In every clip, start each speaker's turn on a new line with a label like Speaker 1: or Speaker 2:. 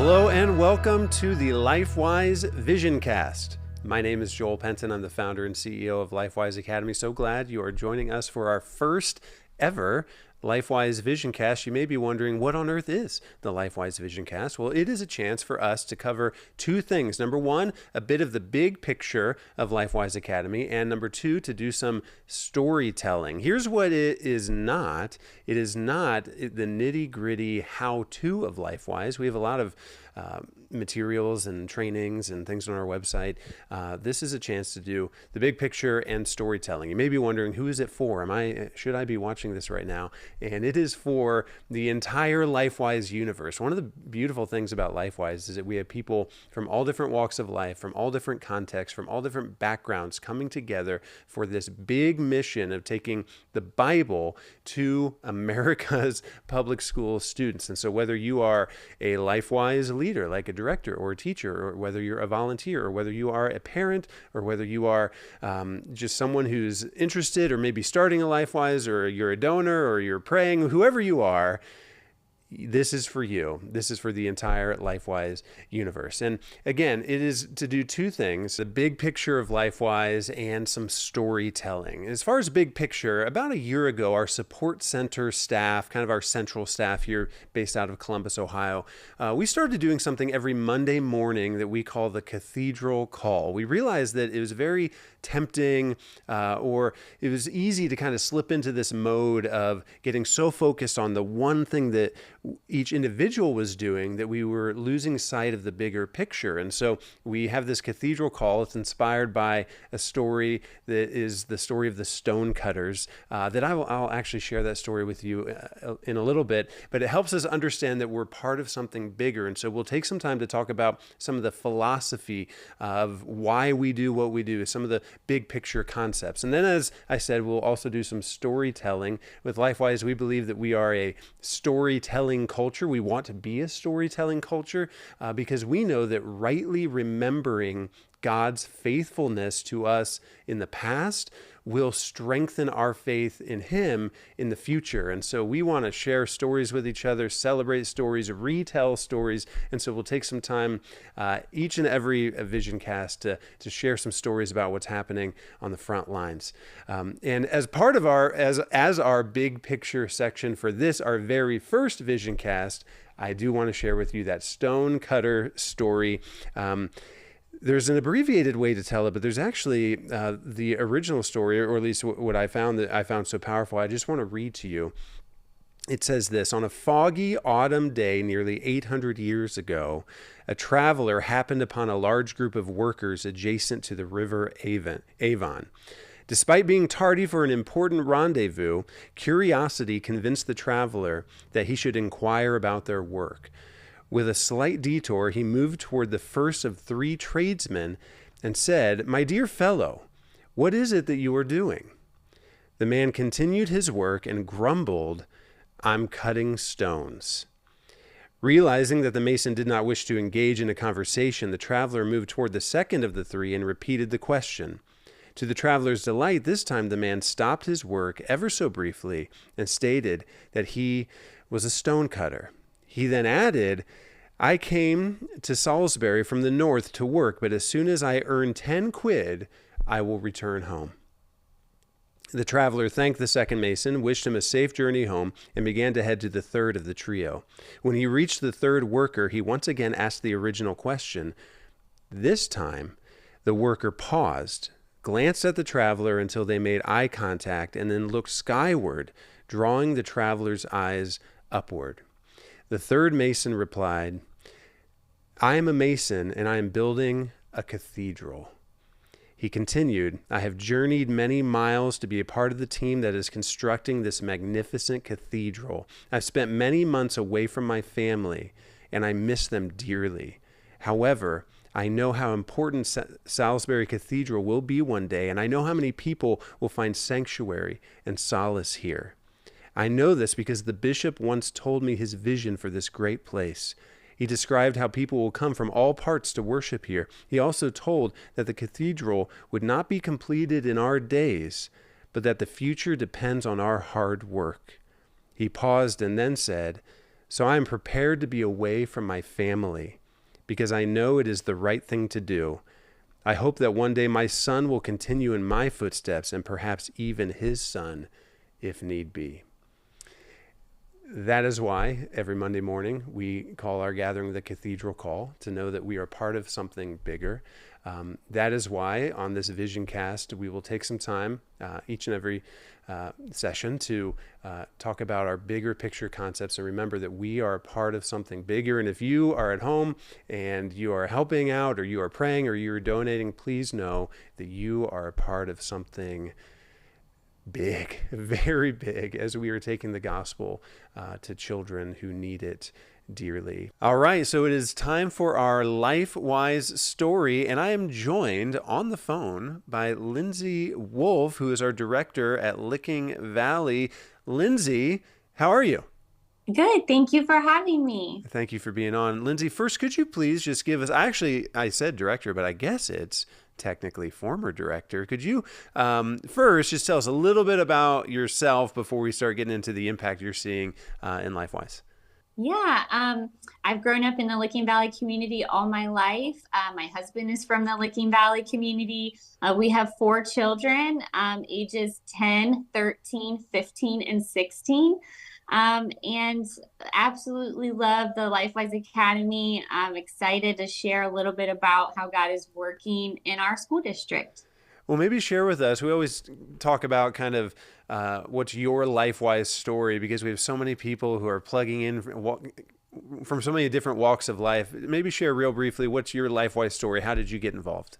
Speaker 1: Hello and welcome to the LifeWise Vision Cast. My name is Joel Penton. I'm the founder and CEO of LifeWise Academy. So glad you are joining us for our first ever LifeWise Vision Cast. You may be wondering, what on earth is the LifeWise Vision Cast? Well, it is a chance for us to cover two things. Number one, a bit of the big picture of LifeWise Academy, and number two, to do some storytelling. Here's what it is not. It is not the nitty-gritty how-to of LifeWise. We have a lot of materials and trainings and things on our website. This is a chance to do the big picture and storytelling. You may be wondering, who is it for? Should I be watching this right now? And it is for the entire LifeWise universe. One of the beautiful things about LifeWise is that we have people from all different walks of life, from all different contexts, from all different backgrounds coming together for this big mission of taking the Bible to America's public school students. And so whether you are a LifeWise leader, like a director or a teacher, or whether you're a volunteer, or whether you are a parent, or whether you are just someone who's interested or maybe starting a LifeWise, or you're a donor, or you're praying, whoever you are, this is for you. This is for the entire LifeWise universe. And again, it is to do two things: a big picture of LifeWise and some storytelling. As far as big picture, about a year ago, our support center staff, kind of our central staff here based out of Columbus, Ohio, we started doing something every Monday morning that we call the Cathedral Call. We realized that it was very tempting, or it was easy to kind of slip into this mode of getting so focused on the one thing that each individual was doing that we were losing sight of the bigger picture. And so we have this Cathedral Call. It's inspired by a story that is the story of the Stonecutters, that I'll actually share that story with you in a little bit, but it helps us understand that we're part of something bigger. And so we'll take some time to talk about some of the philosophy of why we do what we do, some of the big picture concepts. And then, as I said, we'll also do some storytelling. With LifeWise, we believe that we are a storytelling culture. We want to be a storytelling culture because we know that rightly remembering God's faithfulness to us in the past will strengthen our faith in Him in the future. And so we want to share stories with each other, celebrate stories, retell stories. And so we'll take some time each and every Vision Cast to share some stories about what's happening on the front lines. And as part of as our big picture section for this, our very first Vision Cast, I do want to share with you that Stonecutter story. There's an abbreviated way to tell it, but there's actually the original story, or at least what I found so powerful. I just want to read to you. It says this: on a foggy autumn day nearly 800 years ago, a traveler happened upon a large group of workers adjacent to the river Avon. Despite being tardy for an important rendezvous, curiosity convinced the traveler that he should inquire about their work. With a slight detour, he moved toward the first of three tradesmen and said, "My dear fellow, what is it that you are doing?" The man continued his work and grumbled, "I'm cutting stones." Realizing that the mason did not wish to engage in a conversation, the traveler moved toward the second of the three and repeated the question. To the traveler's delight, this time the man stopped his work ever so briefly and stated that he was a stonecutter. He then added, "I came to Salisbury from the north to work, but as soon as I earn 10 quid, I will return home." The traveler thanked the second mason, wished him a safe journey home, and began to head to the third of the trio. When he reached the third worker, he once again asked the original question. This time, the worker paused, glanced at the traveler until they made eye contact, and then looked skyward, drawing the traveler's eyes upward. The third mason replied, "I am a mason, and I am building a cathedral." He continued, "I have journeyed many miles to be a part of the team that is constructing this magnificent cathedral. I've spent many months away from my family, and I miss them dearly. However, I know how important Salisbury Cathedral will be one day, and I know how many people will find sanctuary and solace here. I know this because the bishop once told me his vision for this great place. He described how people will come from all parts to worship here. He also told that the cathedral would not be completed in our days, but that the future depends on our hard work." He paused and then said, So I am prepared to be away from my family because I know it is the right thing to do. I hope that one day my son will continue in my footsteps and perhaps even his son if need be. That is why every Monday morning we call our gathering the Cathedral Call, to know that we are part of something bigger. That is why on this Vision Cast we will take some time each and every session to talk about our bigger picture concepts and remember that we are a part of something bigger. And if you are at home and you are helping out or you are praying or you are donating, please know that you are a part of something big, very big, as we are taking the gospel to children who need it dearly. All right, so it is time for our LifeWise story, and I am joined on the phone by Lindsey Wolfe, who is our director at Licking Valley. Lindsey, how are you?
Speaker 2: Good. Thank you for having me.
Speaker 1: Thank you for being on. Lindsey, first, could you please just give us, I said director, but I guess it's technically former director. Could you first just tell us a little bit about yourself before we start getting into the impact you're seeing in LifeWise?
Speaker 2: Yeah, I've grown up in the Licking Valley community all my life. My husband is from the Licking Valley community. We have 4 children, ages 10, 13, 15, and 16. And absolutely love the LifeWise Academy. I'm excited to share a little bit about how God is working in our school district.
Speaker 1: Well, maybe share with us. We always talk about kind of what's your LifeWise story, because we have so many people who are plugging in from so many different walks of life. Maybe share real briefly, what's your LifeWise story? How did you get involved?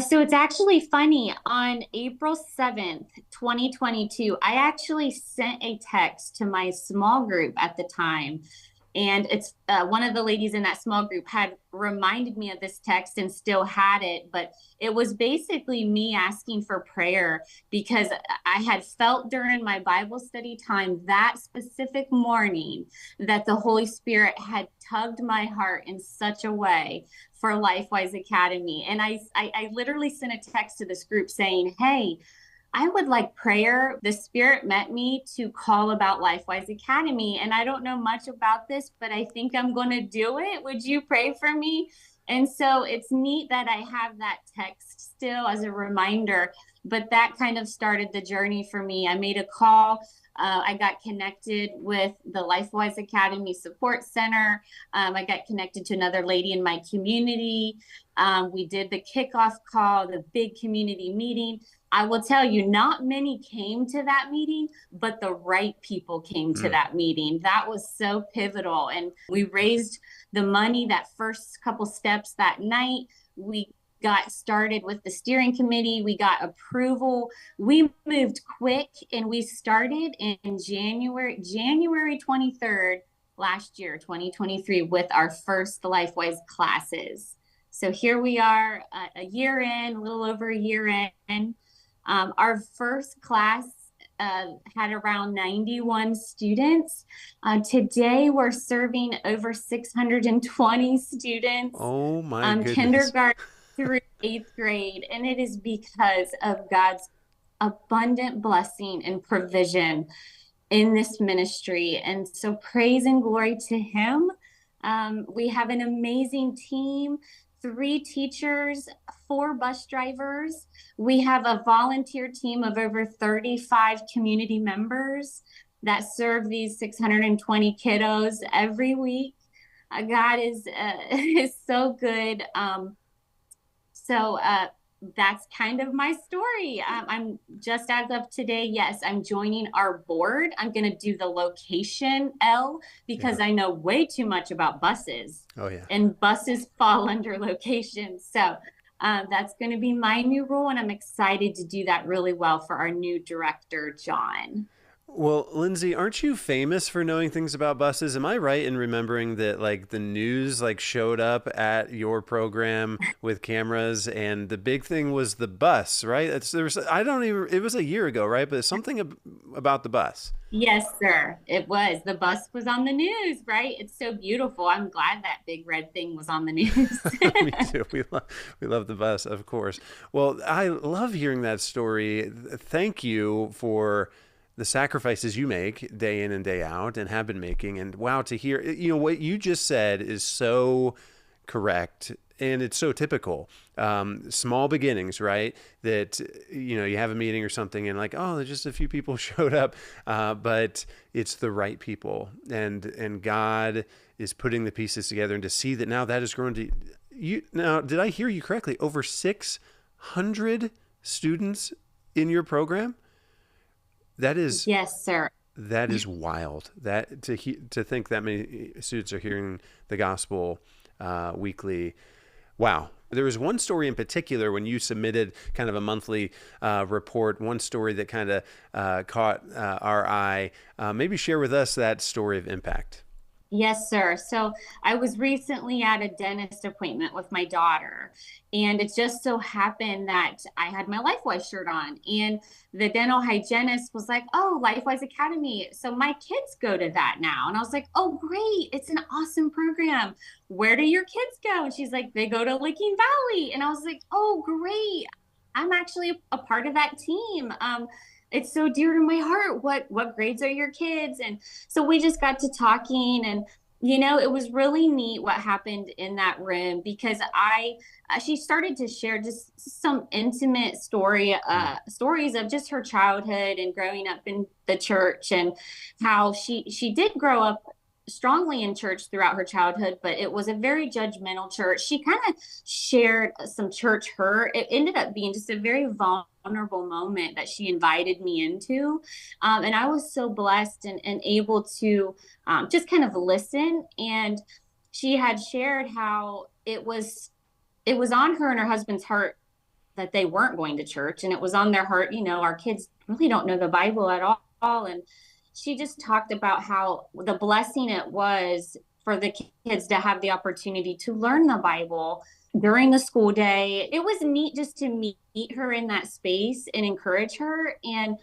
Speaker 2: So it's actually funny. On April 7th, 2022, I actually sent a text to my small group at the time. And it's one of the ladies in that small group had reminded me of this text and still had it. But it was basically me asking for prayer because I had felt during my Bible study time that specific morning that the Holy Spirit had tugged my heart in such a way for LifeWise Academy. And I literally sent a text to this group saying, hey, I would like prayer. The Spirit met me to call about LifeWise Academy. And I don't know much about this, but I think I'm going to do it. Would you pray for me? And so it's neat that I have that text still as a reminder, but that kind of started the journey for me. I made a call. I got connected with the LifeWise Academy Support Center. I got connected to another lady in my community. We did the kickoff call, the big community meeting. I will tell you, not many came to that meeting, but the right people came to that meeting. That was so pivotal. And we raised the money that first couple steps that night. We got started with the steering committee. We got approval. We moved quick and we started in January 23rd last year, 2023, with our first LifeWise classes. So here we are, a year in, a little over a year in. Our first class had around 91 students. Today, we're serving over 620 students.
Speaker 1: Oh my goodness.
Speaker 2: Kindergarten through 8th grade. And it is because of God's abundant blessing and provision in this ministry. And so praise and glory to Him. We have an amazing team. 3 teachers, 4 bus drivers. We have a volunteer team of over 35 community members that serve these 620 kiddos every week. God is so good. That's kind of my story. I'm just as of today, yes, I'm joining our board. I'm going to do the location L because I know way too much about buses.
Speaker 1: Oh, yeah.
Speaker 2: And buses fall under location. So that's going to be my new role. And I'm excited to do that really well for our new director, John.
Speaker 1: Well, Lindsey, aren't you famous for knowing things about buses? Am I right in remembering that like the news like showed up at your program with cameras and the big thing was the bus, right? It was a year ago, right? But something about the bus.
Speaker 2: Yes, sir. It was. The bus was on the news, right? It's so beautiful. I'm glad that big red thing was on the news.
Speaker 1: Me too. We love the bus, of course. Well, I love hearing that story. Thank you for the sacrifices you make day in and day out and have been making. And wow, to hear, what you just said is so correct. And it's so typical. Small beginnings, right? That, you have a meeting or something and like, oh, just a few people showed up. But it's the right people. And God is putting the pieces together, and to see that now that has grown to now, did I hear you correctly? Over 600 students in your program? That is,
Speaker 2: yes, sir.
Speaker 1: That is wild. That to think that many students are hearing the gospel weekly. Wow. There was one story in particular when you submitted kind of a monthly report, one story that kind of caught our eye. Maybe share with us that story of impact.
Speaker 2: Yes, sir. So I was recently at a dentist appointment with my daughter, and it just so happened that I had my LifeWise shirt on, and the dental hygienist was like, "Oh, LifeWise Academy. So my kids go to that now." And I was like, "Oh, great. It's an awesome program. Where do your kids go?" And she's like, "They go to Licking Valley." And I was like, "Oh, great. I'm actually a part of that team. It's so dear to my heart. What grades are your kids?" And so we just got to talking, and it was really neat what happened in that room, because she started to share just some intimate stories of just her childhood and growing up in the church, and how she did grow up strongly in church throughout her childhood, but it was a very judgmental church. She kind of shared some church hurt. It ended up being just a very vulnerable moment that she invited me into. And I was so blessed and able to just kind of listen. And she had shared how it was on her and her husband's heart that they weren't going to church. And it was on their heart, our kids really don't know the Bible at all. And she just talked about how the blessing it was for the kids to have the opportunity to learn the Bible during the school day. It was neat just to meet her in that space and encourage her and,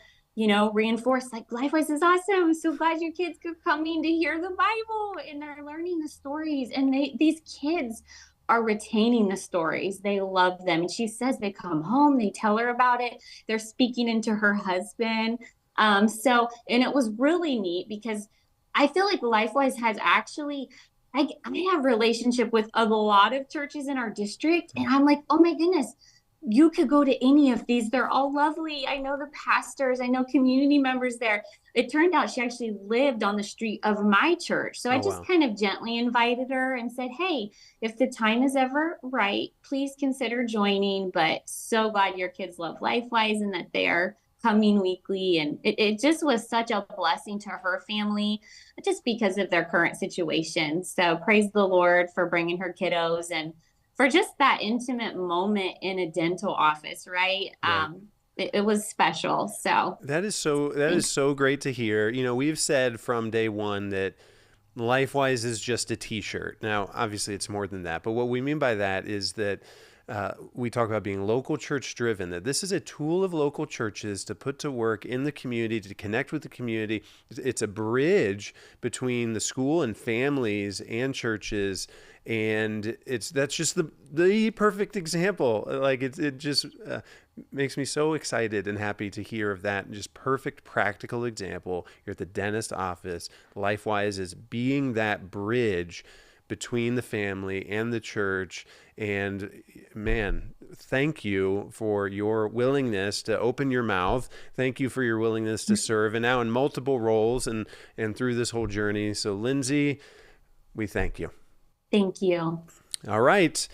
Speaker 2: reinforce like LifeWise is awesome. I'm so glad your kids could come in to hear the Bible and they're learning the stories. And these kids are retaining the stories. They love them. And she says they come home, they tell her about it. They're speaking into her husband. And it was really neat, because I feel like LifeWise has actually, I have a relationship with a lot of churches in our district. And I'm like, oh my goodness, you could go to any of these. They're all lovely. I know the pastors, I know community members there. It turned out she actually lived on the street of my church. So I just kind of gently invited her and said, hey, if the time is ever right, please consider joining. But so glad your kids love LifeWise and that they are coming weekly. And it just was such a blessing to her family, just because of their current situation. So praise the Lord for bringing her kiddos and for just that intimate moment in a dental office, right? It was special. So
Speaker 1: that is so great to hear. We've said from day one that LifeWise is just a t-shirt. Now, obviously it's more than that, but what we mean by that is that we talk about being local church driven, that this is a tool of local churches to put to work in the community, to connect with the community. It's a bridge between the school and families and churches. And that's just the perfect example. Like it just makes me so excited and happy to hear of that. Just perfect practical example. You're at the dentist office. LifeWise is being that bridge between the family and the church. And man, thank you for your willingness to open your mouth. Thank you for your willingness to serve, and now in multiple roles and through this whole journey. So Lindsey, we thank you.
Speaker 2: Thank you.
Speaker 1: All right.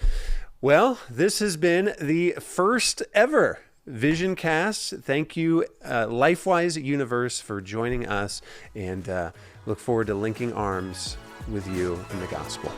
Speaker 1: Well, this has been the first ever Vision Cast. Thank you, LifeWise Universe, for joining us, and look forward to linking arms with you in the gospel.